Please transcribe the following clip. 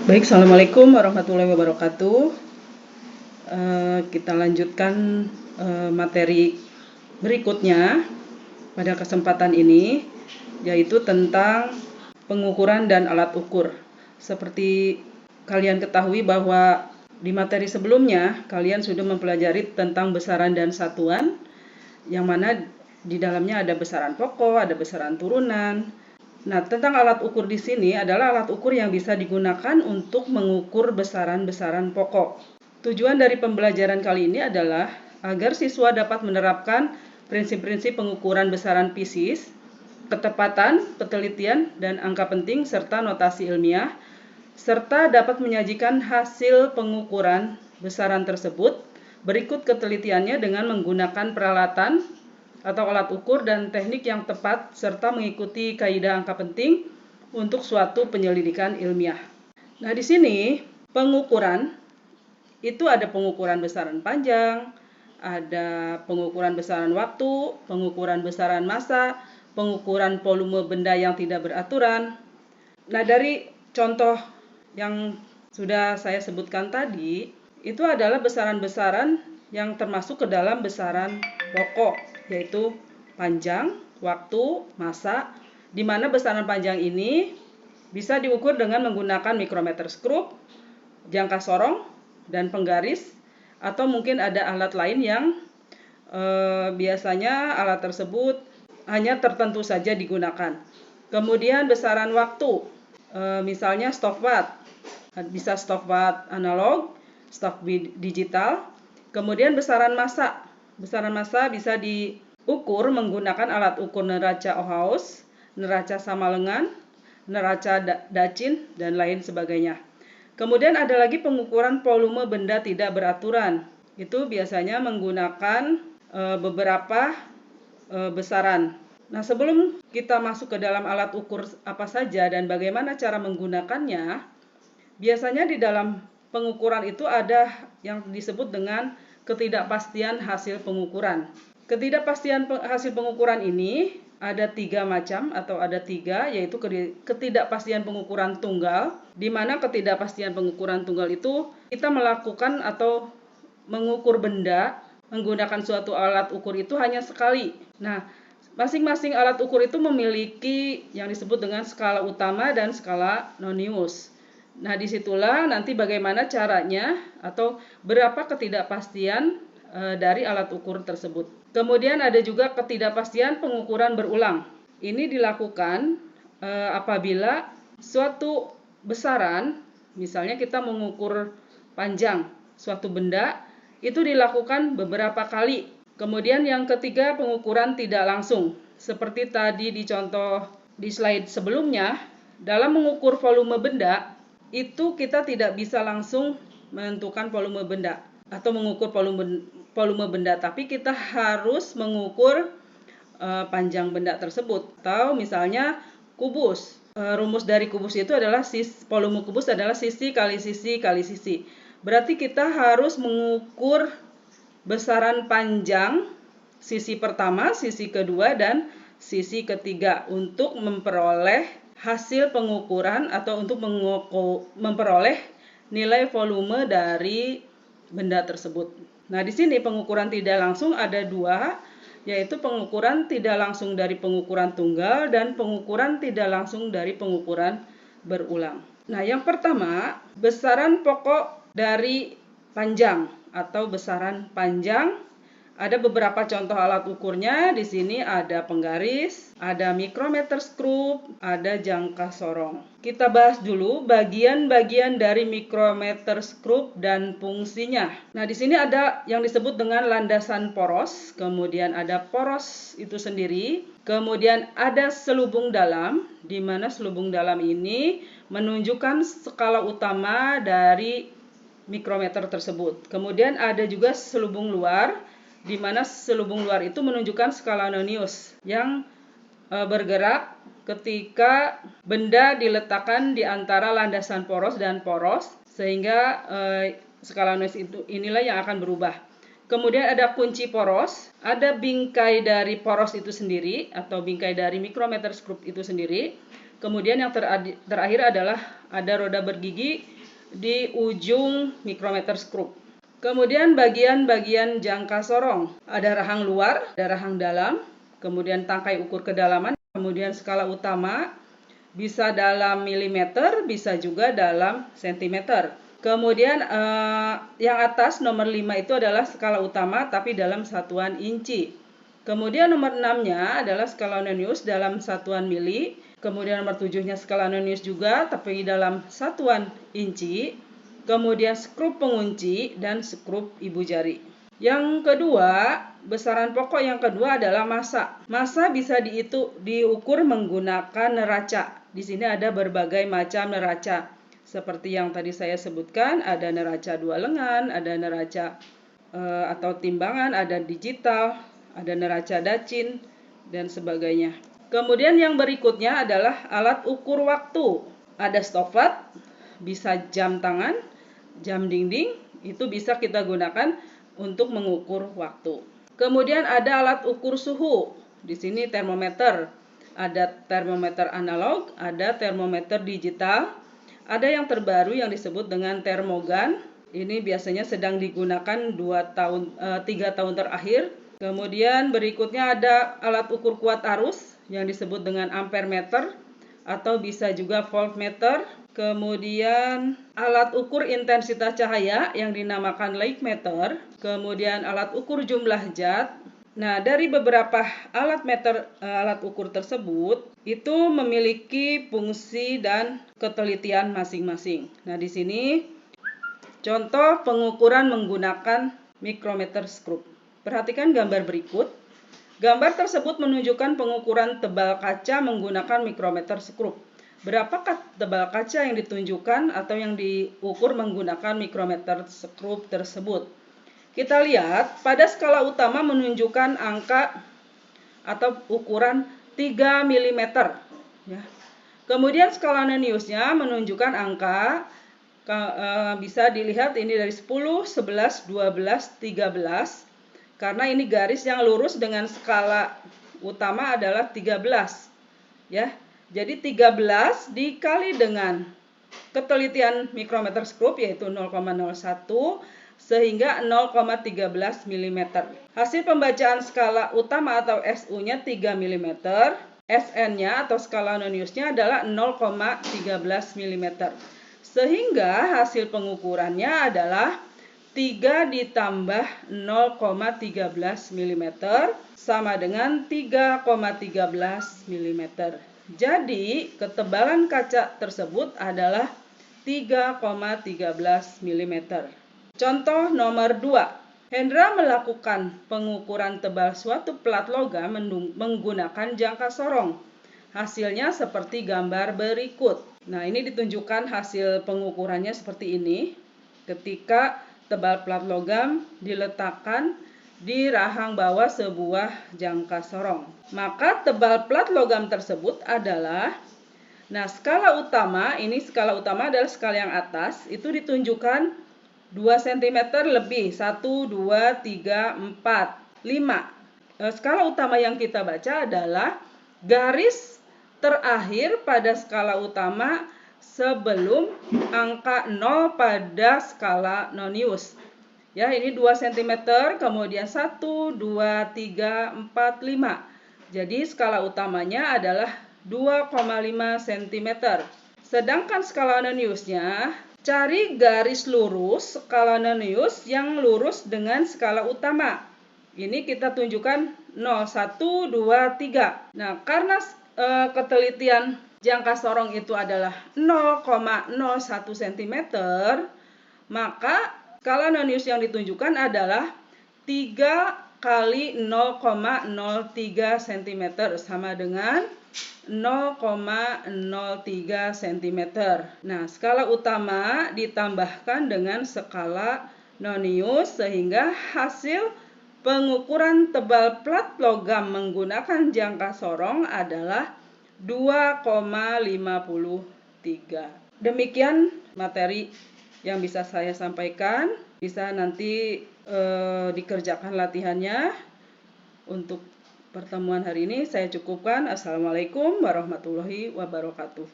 Baik, Assalamualaikum warahmatullahi wabarakatuh. Kita lanjutkan materi berikutnya pada kesempatan ini, yaitu tentang pengukuran dan alat ukur. Seperti kalian ketahui bahwa di materi sebelumnya, kalian sudah mempelajari tentang besaran dan satuan, yang mana di dalamnya ada besaran pokok, ada besaran turunan. Nah, tentang alat ukur di sini adalah alat ukur yang bisa digunakan untuk mengukur besaran-besaran pokok. Tujuan dari pembelajaran kali ini adalah agar siswa dapat menerapkan prinsip-prinsip pengukuran besaran PISIS, ketepatan, penelitian, dan angka penting, serta notasi ilmiah, serta dapat menyajikan hasil pengukuran besaran tersebut. Berikut ketelitiannya dengan menggunakan peralatan atau alat ukur dan teknik yang tepat, serta mengikuti kaidah angka penting untuk suatu penyelidikan ilmiah. Nah, di sini pengukuran itu ada pengukuran besaran panjang, ada pengukuran besaran waktu, pengukuran besaran massa, pengukuran volume benda yang tidak beraturan. Nah, dari contoh yang sudah saya sebutkan tadi, itu adalah besaran-besaran yang termasuk ke dalam besaran pokok, yaitu panjang, waktu, massa, di mana besaran panjang ini bisa diukur dengan menggunakan mikrometer skrup, jangka sorong, dan penggaris, atau mungkin ada alat lain yang biasanya alat tersebut hanya tertentu saja digunakan. Kemudian besaran waktu, misalnya stopwatch, bisa stopwatch analog, stopwatch digital. Kemudian besaran massa bisa diukur menggunakan alat ukur neraca Ohaus, neraca Samalengan, neraca Dacin, dan lain sebagainya. Kemudian ada lagi pengukuran volume benda tidak beraturan. Itu biasanya menggunakan beberapa besaran. Nah, sebelum kita masuk ke dalam alat ukur apa saja dan bagaimana cara menggunakannya, biasanya di dalam pengukuran itu ada yang disebut dengan ketidakpastian hasil pengukuran. Ketidakpastian hasil pengukuran ini ada 3 macam atau ada 3, yaitu ketidakpastian pengukuran tunggal, di mana ketidakpastian pengukuran tunggal itu kita melakukan atau mengukur benda menggunakan suatu alat ukur itu hanya sekali. Nah, masing-masing alat ukur itu memiliki yang disebut dengan skala utama dan skala nonius. Nah, disitulah nanti bagaimana caranya atau berapa ketidakpastian dari alat ukur tersebut. Kemudian ada juga ketidakpastian pengukuran berulang. Ini dilakukan apabila suatu besaran, misalnya kita mengukur panjang suatu benda, itu dilakukan beberapa kali. Kemudian yang ketiga, pengukuran tidak langsung. Seperti tadi di contoh di slide sebelumnya, dalam mengukur volume benda, itu kita tidak bisa langsung menentukan volume benda atau mengukur volume benda, tapi kita harus mengukur panjang benda tersebut. Atau misalnya kubus, rumus dari kubus itu adalah volume kubus adalah sisi kali sisi kali sisi. Berarti kita harus mengukur besaran panjang sisi pertama, sisi kedua, dan sisi ketiga untuk memperoleh hasil pengukuran atau untuk memperoleh nilai volume dari benda tersebut. Nah, di sini pengukuran tidak langsung ada 2, yaitu pengukuran tidak langsung dari pengukuran tunggal dan pengukuran tidak langsung dari pengukuran berulang. Nah, yang pertama, besaran pokok dari panjang atau besaran panjang. Ada beberapa contoh alat ukurnya. Di sini ada penggaris, ada mikrometer skrup, ada jangka sorong. Kita bahas dulu bagian-bagian dari mikrometer skrup dan fungsinya. Nah, di sini ada yang disebut dengan landasan poros, kemudian ada poros itu sendiri, kemudian ada selubung dalam, di mana selubung dalam ini menunjukkan skala utama dari mikrometer tersebut. Kemudian ada juga selubung luar, di mana selubung luar itu menunjukkan skala nonius yang bergerak ketika benda diletakkan di antara landasan poros dan poros, sehingga skala nonius inilah yang akan berubah. Kemudian ada kunci poros, ada bingkai dari poros itu sendiri atau bingkai dari mikrometer skrup itu sendiri. Kemudian yang terakhir adalah ada roda bergigi di ujung mikrometer skrup. Kemudian bagian-bagian jangka sorong, ada rahang luar, ada rahang dalam, kemudian tangkai ukur kedalaman, kemudian skala utama, bisa dalam milimeter, bisa juga dalam sentimeter. Kemudian yang atas nomor 5 itu adalah skala utama tapi dalam satuan inci. Kemudian nomor 6-nya adalah skala Nonius dalam satuan mili. Kemudian nomor 7-nya skala Nonius juga tapi dalam satuan inci. Kemudian skrup pengunci dan skrup ibu jari. Yang kedua, besaran pokok yang kedua adalah massa. Massa bisa diukur menggunakan neraca. Di sini ada berbagai macam neraca. Seperti yang tadi saya sebutkan, ada neraca dua lengan, ada neraca atau timbangan, ada digital, ada neraca dacin, dan sebagainya. Kemudian yang berikutnya adalah alat ukur waktu. Ada stopwatch, bisa jam tangan, jam dinding, itu bisa kita gunakan untuk mengukur waktu. Kemudian ada alat ukur suhu. Di sini termometer. Ada termometer analog, ada termometer digital. Ada yang terbaru yang disebut dengan termogan. Ini biasanya sedang digunakan 3 tahun terakhir. Kemudian berikutnya ada alat ukur kuat arus yang disebut dengan ampermeter atau bisa juga voltmeter. Kemudian alat ukur intensitas cahaya yang dinamakan lightmeter. Kemudian alat ukur jumlah zat. Nah, dari beberapa alat ukur tersebut itu memiliki fungsi dan ketelitian masing-masing. Nah, di sini contoh pengukuran menggunakan mikrometer skrup. Perhatikan gambar berikut. Gambar tersebut menunjukkan pengukuran tebal kaca menggunakan mikrometer skrup. Berapakah tebal kaca yang ditunjukkan atau yang diukur menggunakan mikrometer skrup tersebut? Kita lihat pada skala utama menunjukkan angka atau ukuran 3 mm. Ya. Kemudian skala Noniusnya menunjukkan angka, bisa dilihat ini dari 10, 11, 12, 13. Karena ini garis yang lurus dengan skala utama adalah 13. Ya. Jadi 13 dikali dengan ketelitian mikrometer skrup yaitu 0,01 sehingga 0,13 mm. Hasil pembacaan skala utama atau SU-nya 3 mm, SN-nya atau skala Noniusnya adalah 0,13 mm. Sehingga hasil pengukurannya adalah 3 ditambah 0,13 mm sama dengan 3,13 mm. Jadi, ketebalan kaca tersebut adalah 3,13 mm. Contoh nomor 2. Hendra melakukan pengukuran tebal suatu plat logam menggunakan jangka sorong. Hasilnya seperti gambar berikut. Nah, ini ditunjukkan hasil pengukurannya seperti ini. Ketika tebal plat logam diletakkan di rahang bawah sebuah jangka sorong. Maka tebal plat logam tersebut adalah, nah skala utama, ini skala utama adalah skala yang atas, itu ditunjukkan 2 cm lebih, 1, 2, 3, 4, 5. Skala utama yang kita baca adalah garis terakhir pada skala utama sebelum angka 0 pada skala Nonius. Ya, ini 2 cm, kemudian 1, 2, 3, 4, 5. Jadi skala utamanya adalah 2,5 cm. Sedangkan skala Noniusnya, cari garis lurus skala Nonius yang lurus dengan skala utama. Ini kita tunjukkan 0, 1, 2, 3. Nah, karena ketelitian jangka sorong itu adalah 0,01 cm, maka skala Nonius yang ditunjukkan adalah 3 kali 0,03 cm sama dengan 0,03 cm. Nah, skala utama ditambahkan dengan skala Nonius sehingga hasil pengukuran tebal plat logam menggunakan jangka sorong adalah 2,53. Demikian materi yang bisa saya sampaikan. Bisa nanti dikerjakan latihannya. Untuk pertemuan hari ini saya cukupkan. Assalamualaikum warahmatullahi wabarakatuh.